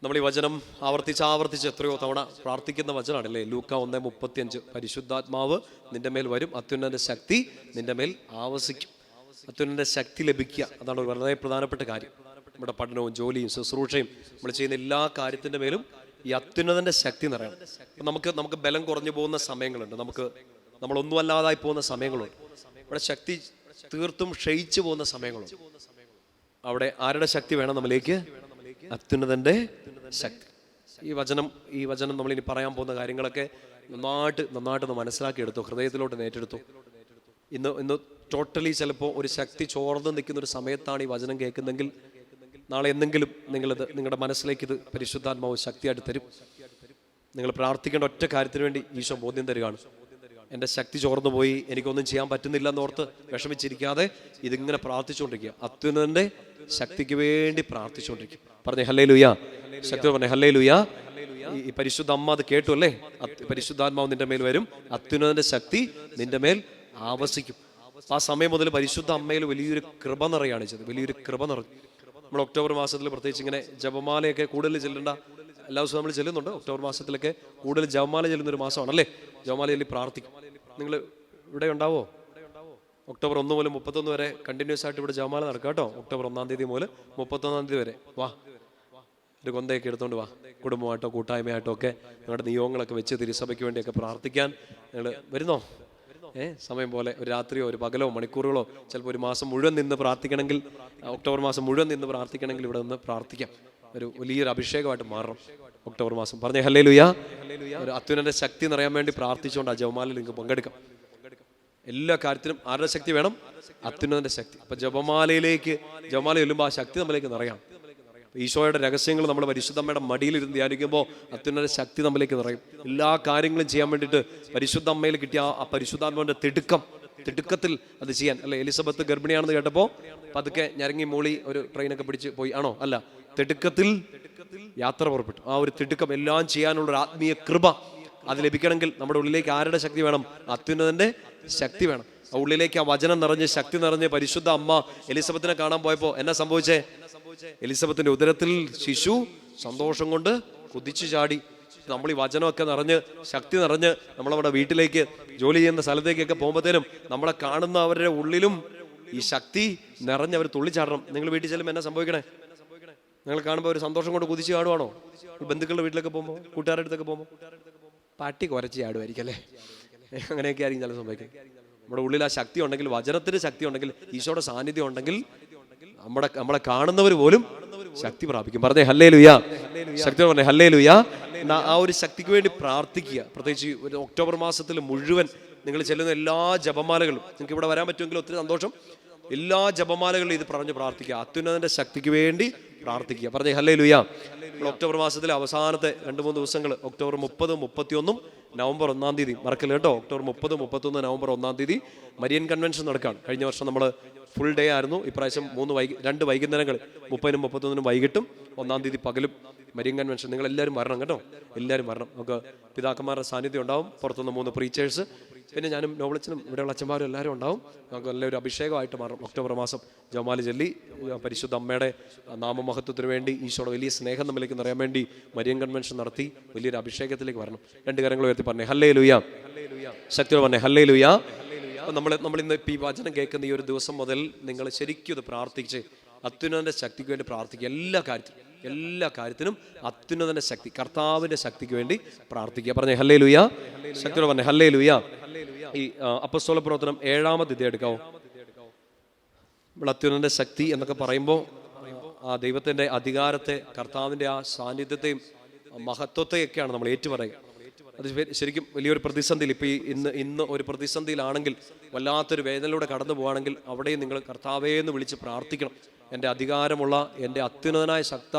നമ്മൾ ഈ വചനം ആവർത്തിച്ച് എത്രയോ തവണ പ്രാർത്ഥിക്കുന്ന വചനമാണല്ലേ. ലൂക്ക 1:35 പരിശുദ്ധാത്മാവ് നിന്റെ മേൽ വരും, അത്യുന്നതന്റെ ശക്തി നിന്റെ മേൽ ആവസിക്കും. അത്യുന്നതന്റെ ശക്തി ലഭിക്കുക, അതാണ് വളരെ പ്രധാനപ്പെട്ട കാര്യം. നമ്മുടെ പഠനവും ജോലിയും ശുശ്രൂഷയും നമ്മൾ ചെയ്യുന്ന എല്ലാ കാര്യത്തിൻ്റെ മേലും ഈ അത്യുന്നതന്റെ ശക്തി നിറയണം. നമുക്ക് ബലം കുറഞ്ഞു പോകുന്ന സമയങ്ങളുണ്ട്, നമ്മളൊന്നും അല്ലാതായി പോകുന്ന സമയങ്ങളുണ്ട്, ഇവിടെ ശക്തി തീർത്തും ക്ഷയിച്ചു പോകുന്ന സമയങ്ങളുണ്ട്. അവിടെ ആരുടെ ശക്തി വേണം നമ്മളിലേക്ക്? അത്യുന്നതന്റെ ശക്തി. ഈ വചനം നമ്മളിനി പറയാൻ പോകുന്ന കാര്യങ്ങളൊക്കെ നന്നായിട്ട് മനസ്സിലാക്കി എടുത്തു, ഹൃദയത്തിലോട്ട് നേറ്റെടുത്തു. ഇന്ന് ടോട്ടലി ചിലപ്പോൾ ഒരു ശക്തി ചോർന്ന് നിൽക്കുന്ന ഒരു സമയത്താണ് ഈ വചനം കേൾക്കുന്നെങ്കിൽ, നാളെ എന്തെങ്കിലും നിങ്ങളുടെ മനസ്സിലേക്ക് ഇത് പരിശുദ്ധാത്മാവ് ശക്തിയായിട്ട് തരും. നിങ്ങൾ പ്രാർത്ഥിക്കേണ്ട ഒറ്റ കാര്യത്തിന് വേണ്ടി ഈശോ ബോധ്യം തരികയാണ്. എൻ്റെ ശക്തി ചോർന്നു പോയി, എനിക്കൊന്നും ചെയ്യാൻ പറ്റുന്നില്ല എന്നോർത്ത് വിഷമിച്ചിരിക്കാതെ ഇതിങ്ങനെ പ്രാർത്ഥിച്ചുകൊണ്ടിരിക്കുക. അത്യുന്നതന്റെ ശക്തിക്ക് വേണ്ടി പ്രാർത്ഥിച്ചുകൊണ്ടിരിക്കുക. പറഞ്ഞേ ഹല്ലേലൂയാ, ശക്തി പറഞ്ഞേ ഹല്ലേലൂയാ. ഈ പരിശുദ്ധ അമ്മ അത് കേട്ടു അല്ലേ? പരിശുദ്ധാത്മാവ് നിന്റെ മേൽ വരും, അത്യുന്നതന്റെ ശക്തി നിന്റെ മേൽ ആവസിക്കും. ആ സമയം മുതൽ പരിശുദ്ധ അമ്മയിൽ വലിയൊരു കൃപ നിറയാണ് ചെയ്തത്, വലിയൊരു കൃപ നിറഞ്ഞു. നമ്മൾ ഒക്ടോബർ മാസത്തിൽ പ്രത്യേകിച്ച് ഇങ്ങനെ ജപമാലയൊക്കെ കൂടുതൽ ചെല്ലേണ്ട, എല്ലാ ദിവസവും നമ്മൾ ചെല്ലുന്നുണ്ട്. ഒക്ടോബർ മാസത്തിലൊക്കെ കൂടുതൽ ജപമാല ചെല്ലുന്നൊരു മാസമാണല്ലേ. ജപമാല ചൊല്ലി പ്രാർത്ഥിക്കും. നിങ്ങൾ ഇവിടെ ഉണ്ടാവോ? ഒക്ടോബർ 1 മുതൽ 31 വരെ കണ്ടിന്യൂസ് ആയിട്ട് ഇവിടെ ജപമാല നടക്കുക കേട്ടോ. ഒക്ടോബർ 1 തീയതി മുതൽ 31 തീയതി വരെ വാ, ഒരു കൊന്തയൊക്കെ എടുത്തോണ്ട് വാ. കുടുംബമായിട്ടോ കൂട്ടായ്മയായിട്ടോ ഒക്കെ നിങ്ങളുടെ നിയോഗങ്ങളൊക്കെ വെച്ച് തിരുസഭയ്ക്ക് വേണ്ടിയൊക്കെ പ്രാർത്ഥിക്കാൻ നിങ്ങൾ വരുന്നോ? സമയം പോലെ ഒരു രാത്രിയോ ഒരു പകലോ മണിക്കൂറുകളോ, ചിലപ്പോൾ ഒരു മാസം മുഴുവൻ നിന്ന് പ്രാർത്ഥിക്കണമെങ്കിൽ, ഒക്ടോബർ മാസം മുഴുവൻ നിന്ന് പ്രാർത്ഥിക്കണമെങ്കിൽ ഇവിടെ നിന്ന് പ്രാർത്ഥിക്കാം. ഒരു വലിയൊരു അഭിഷേകമായിട്ട് മാറണം ഒക്ടോബർ മാസം. പറഞ്ഞേ ഹല്ലേലൂയാ. ഒരു അത്യുന്നതന്റെ ശക്തി നിറയാൻ വേണ്ടി പ്രാർത്ഥിച്ചുകൊണ്ട് ആ ജപമാലയിൽ നിങ്ങൾക്ക് പങ്കെടുക്കാം. എല്ലാ കാര്യത്തിനും ആരുടെ ശക്തി വേണം? അത്യുന്നതന്റെ ശക്തി. അപ്പൊ ജപമാല ചൊല്ലുമ്പോൾ ആ ശക്തി നമ്മളിലേക്ക് നിറയാം. ഈശോയുടെ രഹസ്യങ്ങൾ നമ്മൾ പരിശുദ്ധമ്മയുടെ മടിയിലിരുന്ന് ധ്യാനിക്കുമ്പോൾ അത്യുന്നതന്റെ ശക്തി നമ്മളിലേക്ക് നിറയും. എല്ലാ കാര്യങ്ങളും ചെയ്യാൻ വേണ്ടിയിട്ട് പരിശുദ്ധ അമ്മയിൽ കിട്ടിയ ആ പരിശുദ്ധാത്മാവിന്റെ തിടുക്കത്തിൽ അത് ചെയ്യാൻ അല്ലെ. എലിസബത്ത് ഗർഭിണിയാണെന്ന് കേട്ടപ്പോൾ പതുക്കെ ഞരങ്ങി മൂളി ഒരു ട്രെയിനൊക്കെ പിടിച്ച് പോയി ആണോ? അല്ല, തിടുക്കത്തിൽ യാത്ര പുറപ്പെട്ടു. ആ ഒരു തിടുക്കം എല്ലാം ചെയ്യാനുള്ള ഒരു ആത്മീയ കൃപ അത് ലഭിക്കണമെങ്കിൽ നമ്മുടെ ഉള്ളിലേക്ക് ആരുടെ ശക്തി വേണം? അത്യുന്നതന്റെ ശക്തി വേണം. ആ ഉള്ളിലേക്ക് ആ വചനം നിറഞ്ഞ് ശക്തി നിറഞ്ഞ് പരിശുദ്ധ അമ്മ എലിസബത്തിനെ കാണാൻ പോയപ്പോൾ എന്നാ സംഭവിച്ചേ? എലിസബത്തിന്റെ ഉദരത്തിൽ ശിശു സന്തോഷം കൊണ്ട് കുതിച്ചു ചാടി. നമ്മൾ ഈ വചനമൊക്കെ നിറഞ്ഞ് ശക്തി നിറഞ്ഞ് നമ്മളവിടെ വീട്ടിലേക്ക് ജോലി ചെയ്യുന്ന സ്ഥലത്തേക്കൊക്കെ പോകുമ്പോഴത്തേനും നമ്മളെ കാണുന്നവരുടെ ഉള്ളിലും ഈ ശക്തി നിറഞ്ഞ് അവർ തുള്ളിച്ചാടണം. നിങ്ങൾ വീട്ടിൽ ചെല്ലുമ്പോൾ എന്നാ സംഭവിക്കണേ? നിങ്ങൾ കാണുമ്പോൾ ഒരു സന്തോഷം കൊണ്ട് കുതിച്ച് ചാടുവാണോ? ബന്ധുക്കളുടെ വീട്ടിലൊക്കെ പോകുമ്പോൾ, കൂട്ടുകാരുടെ അടുത്തൊക്കെ പോകുമ്പോൾ പാട്ടി കുരച്ച് ചാടുമായിരിക്കും അല്ലേ? അങ്ങനെയൊക്കെ ആയിരിക്കും ചില സംഭവിക്കും. നമ്മുടെ ഉള്ളിൽ ആ ശക്തി ഉണ്ടെങ്കിൽ, വചനത്തിന് ശക്തി ഉണ്ടെങ്കിൽ, ഈശോയുടെ സാന്നിധ്യം ഉണ്ടെങ്കിൽ നമ്മളെ കാണുന്നവർ പോലും ശക്തി പ്രാപിക്കും. പറഞ്ഞേ ഹല്ലേലൂയാ, ശക്തി പറഞ്ഞേ ഹല്ലേലൂയാ. ആ ഒരു ശക്തിക്ക് വേണ്ടി പ്രാർത്ഥിക്കുക. പ്രത്യേകിച്ച് ഒരു ഒക്ടോബർ മാസത്തിൽ മുഴുവൻ നിങ്ങൾ ചെല്ലുന്ന എല്ലാ ജപമാലകളും, നിങ്ങൾക്ക് ഇവിടെ വരാൻ പറ്റുമെങ്കിൽ ഒത്തിരി സന്തോഷം. എല്ലാ ജപമാലകളിലും ഇത് പറഞ്ഞ് പ്രാർത്ഥിക്കുക, അത്യുന്നതന്റെ ശക്തിക്ക് വേണ്ടി പ്രാർത്ഥിക്കുക. പറഞ്ഞേ ഹല്ലേലൂയാ. ഒക്ടോബർ മാസത്തിലെ അവസാനത്തെ 2-3 ദിവസങ്ങൾ, ഒക്ടോബർ 30, 31, നവംബർ 1 തീയതി മറക്കല്ല കേട്ടോ. ഒക്ടോബർ 30, 31, നവംബർ 1 തീയതി മരിയൻ കൺവെൻഷൻ നടക്കുകയാണ്. കഴിഞ്ഞ വർഷം നമ്മൾ ഫുൾ ഡേ ആയിരുന്നു. ഇപ്രാവശ്യം 2 വൈകുന്നേരങ്ങൾ, 30-നും 31-നും വൈകിട്ടും 1 തീയതി പകലും മരിയൻ കൺവെൻഷൻ. നിങ്ങൾ എല്ലാവരും വരണം കേട്ടോ, എല്ലാവരും വരണം. നമുക്ക് പിതാക്കന്മാരുടെ സാന്നിധ്യം ഉണ്ടാവും, പുറത്തുനിന്ന് 3 പ്രീച്ചേഴ്സ്, പിന്നെ ഞാനും നോവളിച്ചനും ഇവിടെയുള്ള അച്ഛന്മാരും എല്ലാവരും ഉണ്ടാവും. നമുക്ക് നല്ലൊരു അഭിഷേകമായിട്ട് മാറും. ഒക്ടോബർ മാസം ജപമാല ചൊല്ലി പരിശുദ്ധ അമ്മയുടെ നാമമഹത്വത്തിന് വേണ്ടി, ഈശോയുടെ വലിയ സ്നേഹം നമ്മളിലേക്ക് നിറയാൻ വേണ്ടി മരിയൻ കൺവെൻഷൻ നടത്തി വലിയൊരു അഭിഷേകത്തിലേക്ക് വരണം. 2 കരങ്ങൾ ഉയർത്തി പറഞ്ഞേ ഹല്ലേലൂയാ, ശക്തിയോടെ പറഞ്ഞേ ഹല്ലേലൂയാ. നമ്മളിന്ന് ഈ വചനം കേൾക്കുന്ന ഈ ഒരു ദിവസം മുതൽ നിങ്ങൾ ശരിക്കും ഇത് പ്രാർത്ഥിച്ച് അത്യുന്നതന്റെ ശക്തിക്ക് വേണ്ടി പ്രാർത്ഥിക്കുക. എല്ലാ കാര്യത്തിനും അത്യുന്നതന്റെ ശക്തി, കർത്താവിന്റെ ശക്തിക്ക് വേണ്ടി പ്രാർത്ഥിക്കുക. പറഞ്ഞേ ഹല്ലേലൂയാ, ശക്തിയോടെ പറഞ്ഞേ ഹല്ലേലൂയാ. ഈ അപ്പോസ്തല പ്രവർത്തനം 7-ാം അധ്യായം എടുക്കാവോ? നമ്മൾ അത്യുന്നതന്റെ ശക്തി എന്നൊക്കെ പറയുമ്പോൾ ആ ദൈവത്തിന്റെ അധികാരത്തെ, കർത്താവിന്റെ ആ സാന്നിധ്യത്തെയും മഹത്വത്തെയൊക്കെയാണ് നമ്മൾ ഏറ്റുപറയുക. അത് ശരിക്കും വലിയൊരു പ്രതിസന്ധിയിൽ, ഇപ്പോൾ ഇന്ന് ഒരു പ്രതിസന്ധിയിലാണെങ്കിൽ, വല്ലാത്തൊരു വേദനയിലൂടെ കടന്നു പോവുകയാണെങ്കിൽ അവിടെയും നിങ്ങൾ കർത്താവേ എന്ന് വിളിച്ച് പ്രാർത്ഥിക്കണം. എൻ്റെ അധികാരമുള്ള, എൻ്റെ അത്യുന്നതനായ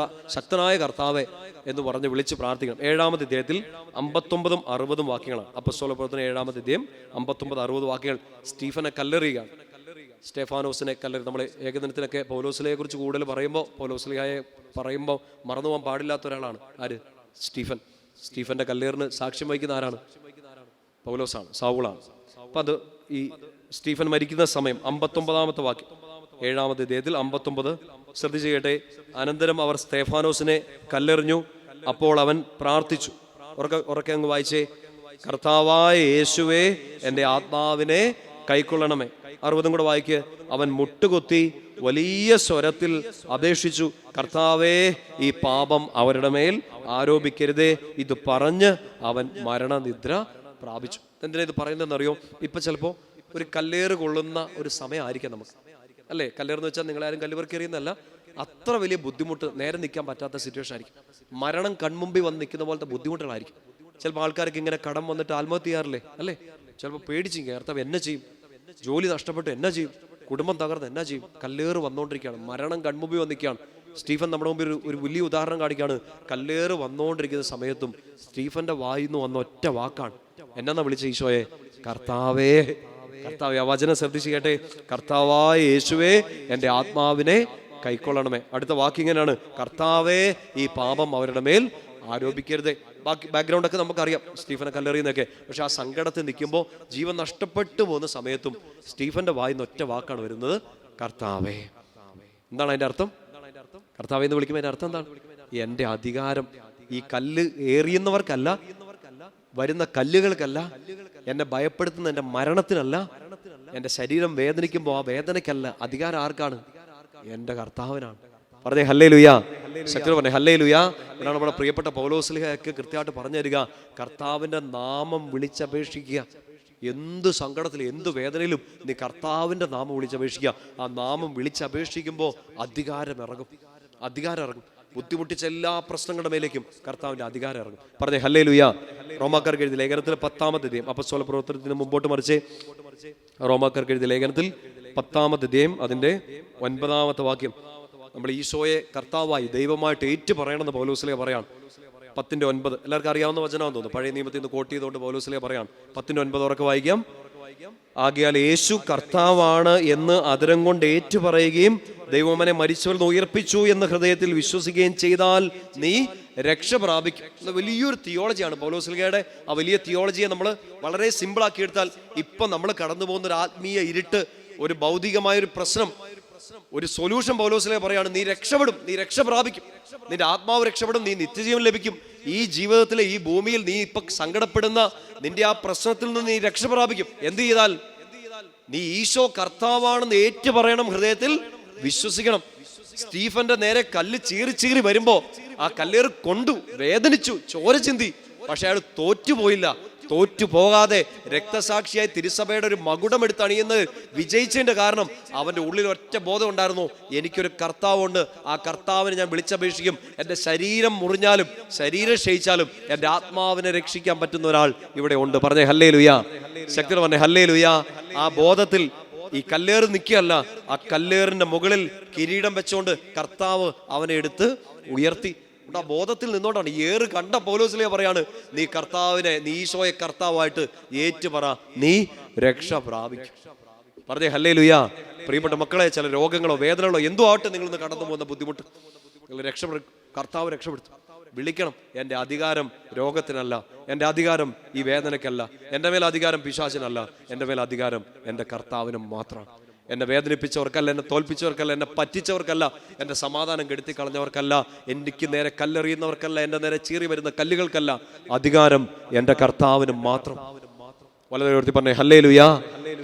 ശക്തനായ കർത്താവെ എന്ന് പറഞ്ഞ് വിളിച്ച് പ്രാർത്ഥിക്കണം. 7-ാം അധ്യായത്തിൽ 59-ഉം 60-ഉം വാക്യങ്ങളാണ്. അപ്പോസ്തല പ്രവർത്തനം 7-ാം അധ്യായം 59-60 വാക്യങ്ങൾ. സ്റ്റീഫനെ കല്ലെറിയുകയാണ്, സ്റ്റെഫാനോസിനെ കല്ലെറി. നമ്മൾ ഏകദിനത്തിനൊക്കെ പൗലോസ്ലിയെ കുറിച്ച് കൂടുതൽ പറയുമ്പോൾ, പൗലോസ്ലിയെ പറയുമ്പോൾ മറന്നു പോകാൻ പാടില്ലാത്ത ഒരാളാണ് ആര്? സ്റ്റീഫന്റെ കല്ലേറിന് സാക്ഷ്യം വഹിക്കുന്ന ആരാണ്? പൗലോസാണ്, സൗളാണ്. അപ്പം അത് ഈ സ്റ്റീഫൻ മരിക്കുന്ന സമയം 59-ാമത്തെ വാക്യം, 7-ാം അധ്യായത്തിൽ 59, ശ്രദ്ധിച്ചു കേട്ടെ. അനന്തരം അവർ സ്തേഫാനോസിനെ കല്ലെറിഞ്ഞു. അപ്പോൾ അവൻ പ്രാർത്ഥിച്ചു. ഉറക്കെ അങ്ങ് വായിച്ചേ. കർത്താവായ യേശുവേ, എൻ്റെ ആത്മാവിനെ കൈക്കൊള്ളണമേ. 60 കൂടെ വായിക്ക്. അവൻ മുട്ടുകുത്തി വലിയ സ്വരത്തിൽ അപേക്ഷിച്ചു, കർത്താവേ, ഈ പാപം അവരുടെ മേൽ ആരോപിക്കരുതേ. ഇത് പറഞ്ഞ് അവൻ മരണനിദ്ര പ്രാപിച്ചു. എന്തിനാ ഇത് പറയുന്നതെന്നറിയോ? ഇപ്പൊ ചിലപ്പോ ഒരു കല്ലേറ് കൊള്ളുന്ന ഒരു സമയമായിരിക്കാം നമുക്ക്, അല്ലേ? കല്ലേറെന്ന് വെച്ചാൽ നിങ്ങളാരും കല്ലുപെറുക്കി എറിയുന്നല്ല, അത്ര വലിയ ബുദ്ധിമുട്ട്, നേരെ നിൽക്കാൻ പറ്റാത്ത സിറ്റുവേഷൻ ആയിരിക്കും. മരണം കൺമുമ്പിൽ വന്ന് നിൽക്കുന്ന പോലത്തെ ബുദ്ധിമുട്ടുകളായിരിക്കും. ചിലപ്പോൾ ആൾക്കാർക്ക് ഇങ്ങനെ കടം വന്നിട്ട് ആത്മഹത്യ ചെയ്യാറില്ലേ, അല്ലേ? ചിലപ്പോൾ പേടിച്ചിരിക്കും, കർത്താവ് എന്നെ ചെയ്യും, ജോലി നഷ്ടപ്പെട്ട് എന്നാ ചെയ്യും, കുടുംബം തകർന്ന് എന്നാ ചെയ്യും. കല്ലേറ് വന്നുകൊണ്ടിരിക്കുകയാണ്, മരണം കൺമുമ്പിൽ വന്നിരിക്കുകയാണ്. സ്റ്റീഫൻ നമ്മുടെ മുമ്പിൽ ഒരു വലിയ ഉദാഹരണം കാണിക്കുകയാണ്. കല്ലേറ് വന്നുകൊണ്ടിരിക്കുന്ന സമയത്തും സ്റ്റീഫന്റെ വായിന്ന് വന്ന ഒറ്റ വാക്കാണ്, എന്നാ വിളിച്ച ഈശോയെ? കർത്താവേ. കർത്താവേ, ആ വചനം ശ്രദ്ധിച്ച് കേട്ടെ. കർത്താവായ യേശുവേ, എൻ്റെ ആത്മാവിനെ കൈക്കൊള്ളണമേ. അടുത്ത വാക്കിങ്ങനെയാണ്, കർത്താവേ, ഈ പാപം അവരുടെ മേൽ ആരോപിക്കരുതേ. ബാക്കി ബാക്ക്ഗ്രൗണ്ടൊക്കെ നമുക്കറിയാം, സ്റ്റീഫനെ കല്ലെറിയുന്നൊക്കെ. പക്ഷെ ആ സങ്കടത്തിൽ നിൽക്കുമ്പോൾ, ജീവൻ നഷ്ടപ്പെട്ടു പോകുന്ന സമയത്തും സ്റ്റീഫന്റെ വായിന്ന് ഒറ്റ വാക്കാണ് വരുന്നത്, കർത്താവേ. എന്താണ് അതിന്റെ അർത്ഥം? കർത്താവേ എന്ന് വിളിക്കുമ്പോൾ അതിന്റെ അർത്ഥം എന്താണ്? എൻ്റെ അധികാരം ഈ കല്ല് എറിയുന്നവർക്കല്ല, വരുന്ന കല്ലുകൾക്കല്ല, എന്നെ ഭയപ്പെടുത്തുന്ന എൻ്റെ മരണത്തിനല്ല, എൻ്റെ ശരീരം വേദനിക്കുമ്പോൾ ആ വേദനയ്ക്കല്ല, അധികാരം ആർക്കാണ്? എൻ്റെ കർത്താവിനാണ്. പറഞ്ഞേ ഹല്ലേലൂയാ. ശക്തി പറഞ്ഞേ ഹല്ലേലൂയാ. എന്നാണ് നമ്മുടെ പ്രിയപ്പെട്ട പൗലോസ്ലീഹയൊക്കെ കൃത്യമായിട്ട് പറഞ്ഞു തരിക. കർത്താവിൻ്റെ നാമം വിളിച്ചപേക്ഷിക്കുക. എന്ത് സങ്കടത്തിലും എന്ത് വേദനയിലും നീ കർത്താവിൻ്റെ നാമം വിളിച്ചപേക്ഷിക്കുക. ആ നാമം വിളിച്ചപേക്ഷിക്കുമ്പോൾ അധികാരം ഇറങ്ങും. ബുദ്ധിമുട്ടിച്ച എല്ലാ പ്രശ്നങ്ങളുടെ മേലേക്കും കർത്താവിന്റെ അധികാരം ഇറങ്ങും. പറഞ്ഞേ ഹല്ലേലൂയാ. റോമാക്കാർക്ക് എഴുതിയ ലേഖനത്തിൽ 10-ാം അധ്യായം, അപ്പോസ്തല പ്രവർത്തനത്തിന് മുമ്പോട്ട് മറിച്ച് റോമാക്കാർക്ക് എഴുതിയ ലേഖനത്തിൽ 10-ാം അധ്യായം അതിന്റെ 9-ാമത്തെ വാക്യം. നമ്മൾ ഈശോയെ കർത്താവായി ദൈവമായിട്ട് ഏറ്റു പറയണമെന്ന് പൗലോസ്ലീഹ പറയാണ്. 10:9. എല്ലാവർക്കും അറിയാവുന്ന വചനമാണെന്ന് തോന്നുന്നു. പഴയ നിയമത്തിൽ നിന്ന് കോട്ട് ചെയ്തുകൊണ്ട് പൗലോസ്ലീഹ പറയാണ്. 10:9 ഉറക്കെ വായിക്കാം. ആകയാൽ യേശു കർത്താവാണ് എന്ന് അധരം കൊണ്ട് ഏറ്റു പറയുകയും ദൈവം അവനെ മരിച്ചവരിൽ നിന്ന് ഉയർപ്പിച്ചു എന്ന് ഹൃദയത്തിൽ വിശ്വസിക്കുകയും ചെയ്താൽ നീ രക്ഷ പ്രാപിക്കും. വലിയൊരു തിയോളജിയാണ് പൗലോസ്ലീഹയുടെ. ആ വലിയ തിയോളജിയെ നമ്മൾ വളരെ സിമ്പിൾ ആക്കി എടുത്താൽ, ഇപ്പൊ നമ്മൾ കടന്നു പോകുന്ന ഒരു ആത്മീയ ഇരുട്ട്, ഒരു ഭൗതികമായൊരു പ്രശ്നം, ഒരു സൊല്യൂഷൻ പൗലോസ്ലീഹ പറയാണ്, നീ രക്ഷപ്പെടും, നീ രക്ഷ പ്രാപിക്കും, നിന്റെ ആത്മാവ് രക്ഷപ്പെടും, നീ നിത്യജീവൻ ലഭിക്കും. ഈ ജീവിതത്തിലെ ഈ ഭൂമിയിൽ നീ ഇപ്പൊ സങ്കടപ്പെടുന്ന നിന്റെ ആ പ്രശ്നത്തിൽ നിന്ന് നീ രക്ഷ പ്രാപിക്കും. എന്ത് ചെയ്താൽ? നീ ഈശോ കർത്താവാണെന്ന് ഏറ്റു പറയണം, ഹൃദയത്തിൽ വിശ്വസിക്കണം. സ്റ്റീഫന്റെ നേരെ കല്ല് ചീറി വരുമ്പോ ആ കല്ലേറ് കൊണ്ടു, വേദനിച്ചു, ചോര ചിന്തി. പക്ഷെ അയാൾ തോറ്റുപോയില്ല. തോറ്റുപോകാതെ രക്തസാക്ഷിയായി തിരുസഭയുടെ ഒരു മകുടം എടുത്ത് അണിയുന്നത് വിജയിച്ചതിന്റെ കാരണം അവന്റെ ഉള്ളിൽ ഒറ്റ ബോധം ഉണ്ടായിരുന്നു, എനിക്കൊരു കർത്താവുണ്ട്, ആ കർത്താവിനെ ഞാൻ വിളിച്ചപേക്ഷിക്കും. എൻ്റെ ശരീരം മുറിഞ്ഞാലും ശരീരം ക്ഷയിച്ചാലും എൻ്റെ ആത്മാവിനെ രക്ഷിക്കാൻ പറ്റുന്ന ഒരാൾ ഇവിടെ ഉണ്ട്. പറഞ്ഞേ ഹല്ലേലൂയാ. ശക്തി പറഞ്ഞേ ഹല്ലേലൂയാ. ആ ബോധത്തിൽ ഈ കല്ലേറ് നിൽക്കുകയല്ല, ആ കല്ലേറിന്റെ മുകളിൽ കിരീടം വെച്ചുകൊണ്ട് കർത്താവ് അവനെ എടുത്ത് ഉയർത്തി. ആ ബോധത്തിൽ നിന്നോണ്ടാണ് ഏറ് കണ്ട പൗലോസ്ലീഹ പറയാണ്, നീ കർത്താവിനെ, നീ ഈശോയെ കർത്താവായിട്ട് ഏറ്റുപറ, നീ രക്ഷ പ്രാപിക്കും. പറഞ്ഞേ ഹല്ലേലൂയാ. പ്രിയപ്പെട്ട മക്കളെ, ചില രോഗങ്ങളോ വേദനകളോ എന്തോ ആവട്ടെ നിങ്ങൾ ഇന്ന് കടന്നു പോകുന്ന ബുദ്ധിമുട്ട്, നിങ്ങൾ കർത്താവ് രക്ഷപ്പെടുത്തും. വിളിക്കണം, എൻ്റെ അധികാരം രോഗത്തിനല്ല, എൻ്റെ അധികാരം ഈ വേദനയ്ക്കല്ല, എൻ്റെ മേൽ അധികാരം പിശാചിനല്ല, എൻ്റെ മേൽ അധികാരം എൻ്റെ കർത്താവിനും മാത്രമാണ്. എന്നെ വേദനിപ്പിച്ചവർക്കല്ല, എന്നെ തോൽപ്പിച്ചവർക്കല്ല, എന്നെ പറ്റിച്ചവർക്കല്ല, എൻ്റെ സമാധാനം കെടുത്തി കളഞ്ഞവർക്കല്ല, എനിക്ക് നേരെ കല്ലെറിയുന്നവർക്കല്ല, എൻ്റെ നേരെ ചീറി വരുന്ന കല്ലുകൾക്കല്ല, അധികാരം എൻ്റെ കർത്താവിനും മാത്രം. വളരെ ഉയർത്തി പറഞ്ഞേ ഹല്ലേലൂയാ.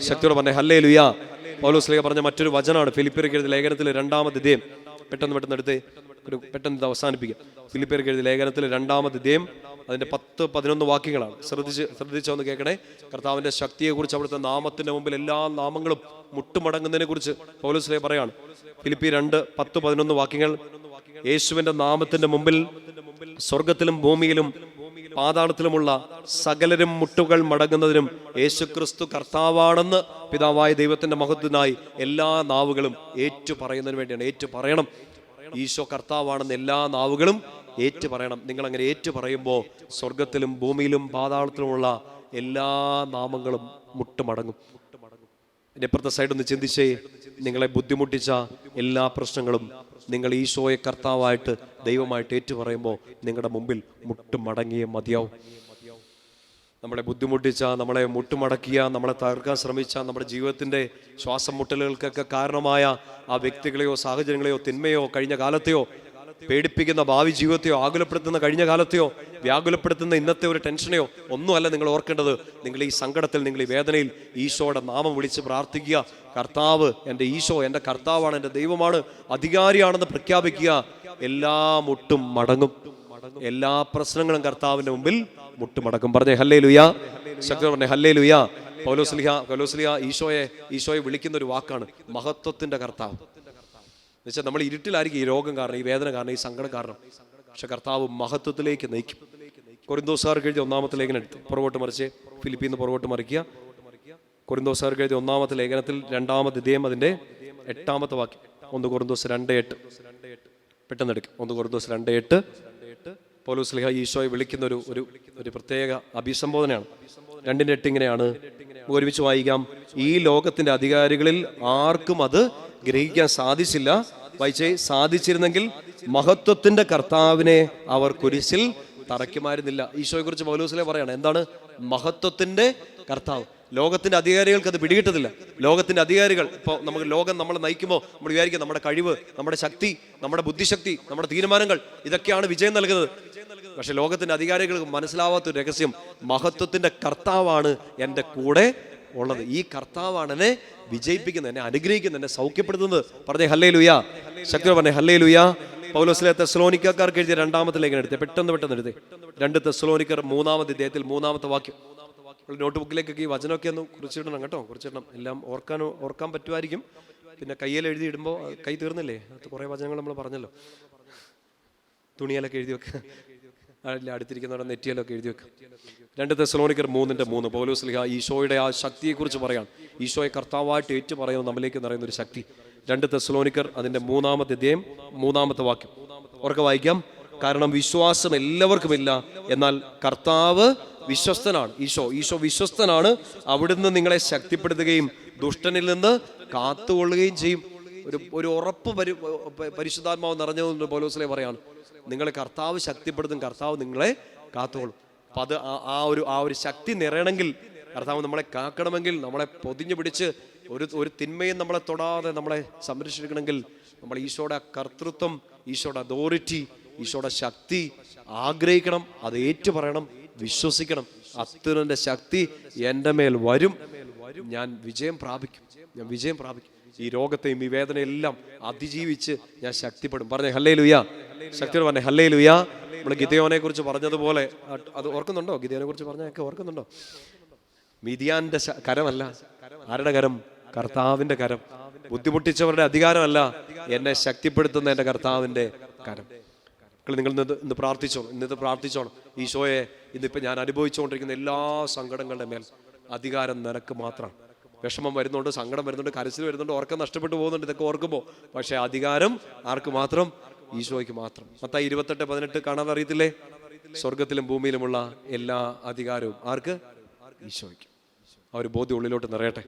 ശക്തിയോടെ പറഞ്ഞേ ഹല്ലേലൂയാ. പൗലോസ്ലീഹ പറഞ്ഞ മറ്റൊരു വചനമാണ് ഫിലിപ്പിയർക്ക് എഴുതിയ ലേഖനത്തിൽ 2-ാം അധ്യായം. പെട്ടെന്ന് എടുത്ത് പെട്ടെന്ന് അവസാനിപ്പിക്കാം. ഫിലിപ്പിയർക്ക് എഴുതിയ ലേഖനത്തിൽ 2-ാം അധ്യായം അതിന്റെ 10-11 വാക്യങ്ങളാണ്. ശ്രദ്ധിച്ചൊന്ന് കേൾക്കണേ. കർത്താവിന്റെ ശക്തിയെക്കുറിച്ച്, അവിടുത്തെ നാമത്തിന്റെ മുമ്പിൽ എല്ലാ നാമങ്ങളും മുട്ടുമടങ്ങുന്നതിനെ കുറിച്ച് പൗലോസ്ലീഹ പറയാണ്. ഫിലിപ്പി 2:10-11 വാക്യങ്ങൾ. യേശുവിന്റെ നാമത്തിന്റെ മുമ്പിൽ സ്വർഗത്തിലും ഭൂമിയിലും പാതാളത്തിലുമുള്ള സകലരും മുട്ടുകൾ മടങ്ങുന്നതിനും യേശു ക്രിസ്തു കർത്താവാണെന്ന് പിതാവായ ദൈവത്തിന്റെ മഹത്വത്തിനായി എല്ലാ നാവുകളും ഏറ്റു പറയുന്നതിന് വേണ്ടിയാണ്. ഏറ്റു പറയണം, ഈശോ കർത്താവാണെന്ന് എല്ലാ നാവുകളും ഏറ്റു പറയണം. നിങ്ങൾ അങ്ങനെ ഏറ്റു പറയുമ്പോൾ സ്വർഗത്തിലും ഭൂമിയിലും പാതാളത്തിലുമുള്ള എല്ലാ നാമങ്ങളും മുട്ടുമടങ്ങും. എൻ്റെ അപ്പുറത്തെ സൈഡ് ഒന്ന് ചിന്തിച്ചേ. നിങ്ങളെ ബുദ്ധിമുട്ടിച്ച എല്ലാ പ്രശ്നങ്ങളും നിങ്ങൾ ഈശോയെ കർത്താവായിട്ട് ദൈവമായിട്ട് ഏറ്റു പറയുമ്പോൾ നിങ്ങളുടെ മുമ്പിൽ മുട്ടുമടങ്ങിയേ മതിയാവും. നമ്മളെ ബുദ്ധിമുട്ടിച്ച, നമ്മളെ മുട്ടുമടക്കിയ, നമ്മളെ തകർക്കാൻ ശ്രമിച്ച, നമ്മുടെ ജീവിതത്തിൻ്റെ ശ്വാസം മുട്ടലുകൾക്കൊക്കെ കാരണമായ ആ വ്യക്തികളെയോ സാഹചര്യങ്ങളെയോ തിന്മയോ കഴിഞ്ഞ കാലത്തെയോ പേടിപ്പിക്കുന്ന ഭാവി ജീവിതത്തെയോ ആകുലപ്പെടുത്തുന്ന കഴിഞ്ഞ കാലത്തെയോ വ്യാകുലപ്പെടുത്തുന്ന ഇന്നത്തെ ഒരു ടെൻഷനെയോ ഒന്നുമല്ല നിങ്ങൾ ഓർക്കേണ്ടത്. നിങ്ങൾ ഈ സങ്കടത്തിൽ, നിങ്ങൾ ഈ വേദനയിൽ ഈശോയുടെ നാമം വിളിച്ച് പ്രാർത്ഥിക്കുക. കർത്താവ് എൻ്റെ ഈശോ എൻ്റെ കർത്താവാണ്, എൻ്റെ ദൈവമാണ്, അധികാരിയാണെന്ന് പ്രഖ്യാപിക്കുക. എല്ലാ മുട്ടും മടങ്ങും, എല്ലാ പ്രശ്നങ്ങളും കർത്താവിൻ്റെ മുമ്പിൽ മുട്ടുമടക്കും. പറഞ്ഞേ ഹല്ലേലൂയ. ശക്തി പറഞ്ഞേ ഹല്ലേലൂയ. പൗലോസ്ലിഹ ഈശോയെ വിളിക്കുന്ന ഒരു വാക്കാണ് മഹത്വത്തിന്റെ കർത്താവ്. എന്നുവെച്ചാൽ നമ്മൾ ഇരുട്ടിലായിരിക്കും ഈ രോഗം കാരണം, ഈ വേദന കാരണം, ഈ സങ്കടം കാരണം. പക്ഷെ കർത്താവ് മഹത്വത്തിലേക്ക് നയിക്കും. കൊരിന്തോസുകാർക്ക് എഴുതിയ 1-ാമത്തെ ലേഖനം എടുത്ത് പുറകോട്ട് മറിച്ച്, ഫിലിപ്പീന്ന് പുറകോട്ട് മറിക്കുക. കൊരിന്തോസുകാർക്ക് എഴുതിയ 1-ാമത്തെ ലേഖനത്തിൽ 2-ാമത്തെ അധ്യായം അതിന്റെ 8-ാമത്തെ വാക്യം. 1 കൊരിന്തോസ് 2:8 പെട്ടെന്ന് എടുക്കും. 1 കൊരിന്തോസ് 2:8 പൗലോസ്ലിഹ ഈശോയെ വിളിക്കുന്ന ഒരു പ്രത്യേക അഭിസംബോധനയാണ്. 2:8 ഇങ്ങനെയാണ്, ഒരുമിച്ച് വായിക്കാം. ഈ ലോകത്തിന്റെ അധികാരികളിൽ ആർക്കും അത് ഗ്രഹിക്കാൻ സാധിച്ചില്ല. വായിച്ചേ, സാധിച്ചിരുന്നെങ്കിൽ മഹത്വത്തിന്റെ കർത്താവിനെ അവർ കുരിശിൽ തറയ്ക്കുമായിരുന്നില്ല. ഈശോയെ കുറിച്ച് പൗലോസ്ലിഹ പറയാണ്, എന്താണ് മഹത്വത്തിന്റെ കർത്താവ്. ലോകത്തിന്റെ അധികാരികൾക്ക് അത് പിടികിട്ടത്തില്ല. ലോകത്തിന്റെ അധികാരികൾ, ഇപ്പോൾ നമുക്ക് ലോകം നമ്മളെ നയിക്കുമ്പോൾ നമ്മൾ വിചാരിക്കും നമ്മുടെ കഴിവ്, നമ്മുടെ ശക്തി, നമ്മുടെ ബുദ്ധിശക്തി, നമ്മുടെ തീരുമാനങ്ങൾ ഇതൊക്കെയാണ് വിജയം നൽകുന്നത്. പക്ഷെ ലോകത്തിന്റെ അധികാരികൾക്ക് മനസ്സിലാവാത്തൊരു രഹസ്യം, മഹത്വത്തിന്റെ കർത്താവാണ് എൻ്റെ കൂടെ ഉള്ളത്. ഈ കർത്താവാണ് എന്നെ വിജയിപ്പിക്കുന്നത്, എന്നെ അനുഗ്രഹിക്കുന്നത്, എന്നെ സൗഖ്യപ്പെടുത്തുന്നത്. പറഞ്ഞേ ഹല്ലേലൂയ. ശക്തി പറഞ്ഞേ ഹല്ലേലൂയ. പൗലോസ്ലിഹ തെസ്സലോനിക്കക്കാർക്ക് എഴുതിയ 2-ാമത്തെ ലേഖനം എടുത്തേ, പെട്ടെന്ന് എടുത്തേ. 2 തെസ്സലോനിക്കർ 3-ാമത്തെ അധ്യായത്തിൽ 3-ാമത്തെ വാക്യം. നോട്ട് ബുക്കിലേക്കൊക്കെ ഈ വചനമൊക്കെ ഒന്ന് കുറിച്ചിടണം കേട്ടോ, കുറിച്ചിടണം. എല്ലാം ഓർക്കാൻ പറ്റുമായിരിക്കും. പിന്നെ കയ്യിൽ എഴുതി ഇടുമ്പോൾ കൈ തീർന്നില്ലേ, അത് കുറേ വചനങ്ങൾ നമ്മൾ പറഞ്ഞല്ലോ. തുണിയിലൊക്കെ എഴുതി വെക്കുക, അടുത്തിരിക്കുന്നവരുടെ നെറ്റിയിലൊക്കെ എഴുതി വെക്കുക. 2 തെസ്സലോനിക്കർ 3:3 പൗലോസ്ലിഹ ഈശോയുടെ ആ ശക്തിയെക്കുറിച്ച് പറയാണ്. ഈശോയെ കർത്താവായിട്ട് ഏറ്റു പറയുന്നത് നമ്മിലേക്ക് നിറയുന്ന ഒരു ശക്തി. 2 തെസ്സലോനിക്കർ അതിന്റെ 3-ാമത്തെ അധ്യായം 3-ാമത്തെ വാക്യം ഉറക്കെ വായിക്കാം. കാരണം വിശ്വാസം എല്ലാവർക്കുമില്ല, എന്നാൽ കർത്താവ് വിശ്വസ്തനാണ്. ഈശോ വിശ്വസ്തനാണ്. അവിടുന്ന് നിങ്ങളെ ശക്തിപ്പെടുത്തുകയും ദുഷ്ടനിൽ നിന്ന് കാത്തുകൊള്ളുകയും ചെയ്യും. ഒരു ഉറപ്പ് പരിശുദ്ധാത്മാവ് നിറഞ്ഞതുകൊണ്ട് പൗലോസ്ലിഹ പറയാണ്, നിങ്ങളെ കർത്താവ് ശക്തിപ്പെടുത്തും, കർത്താവ് നിങ്ങളെ കാത്തുകൊള്ളും. അപ്പൊ അത് ആ ഒരു ശക്തി നിറയണമെങ്കിൽ, കർത്താവ് നമ്മളെ കാക്കണമെങ്കിൽ, നമ്മളെ പൊതിഞ്ഞു പിടിച്ച് ഒരു തിന്മയും നമ്മളെ തൊടാതെ നമ്മളെ സംരക്ഷിക്കണമെങ്കിൽ നമ്മൾ ഈശോയുടെ കർത്തൃത്വം, ഈശോയുടെ അതോറിറ്റി, ഈശോയുടെ ശക്തി ആഗ്രഹിക്കണം, അത് ഏറ്റു പറയണം, വിശ്വസിക്കണം. അത്യുന്നതന്റെ ശക്തി എൻ്റെ മേൽ വരും, ഞാൻ വിജയം പ്രാപിക്കും. ഈ രോഗത്തെയും ഈ വേദനയെല്ലാം അതിജീവിച്ച് ഞാൻ ശക്തിപ്പെടും. പറഞ്ഞേ ഹല്ലേലൂയ. ശക്തിയോട് പറഞ്ഞേ ഹല്ലേലൂയ. നമ്മൾ ഗിദെയോനെ കുറിച്ച് പറഞ്ഞതുപോലെ, അത് ഓർക്കുന്നുണ്ടോ? ഗിദെയോനെ കുറിച്ച് പറഞ്ഞൊക്കെ ഓർക്കുന്നുണ്ടോ? മിദ്യാന്റെ കരമല്ല, ആരുടെ കരം? കർത്താവിന്റെ കരം. ബുദ്ധിമുട്ടിച്ചവരുടെ അധികാരമല്ല, എന്നെ ശക്തിപ്പെടുത്തുന്ന എൻ്റെ കർത്താവിന്റെ കരം. നിങ്ങൾ ഇന്ന് പ്രാർത്ഥിച്ചോണം. ഈശോയെ, ഇന്നിപ്പോൾ ഞാൻ അനുഭവിച്ചുകൊണ്ടിരിക്കുന്ന എല്ലാ സങ്കടങ്ങളുടെ മേൽ അധികാരം നിനക്ക് മാത്രം. വിഷമം വരുന്നുണ്ട്, സങ്കടം വരുന്നുണ്ട്, കരച്ചിൽ വരുന്നുണ്ട്, ഉറക്കം നഷ്ടപ്പെട്ടു പോകുന്നുണ്ട്, ഇതൊക്കെ ഓർക്കുമ്പോൾ. പക്ഷെ അധികാരം ആർക്ക് മാത്രം? ഈശോയ്ക്ക് മാത്രം. മത്തായി 28:18 കാണാതെ അറിയത്തില്ലേ? സ്വർഗത്തിലും ഭൂമിയിലുമുള്ള എല്ലാ അധികാരവും ആർക്ക്? ഈശോയ്ക്ക്. ആ ഒരു ബോധ്യം ഉള്ളിലോട്ട് നിറയട്ടെ.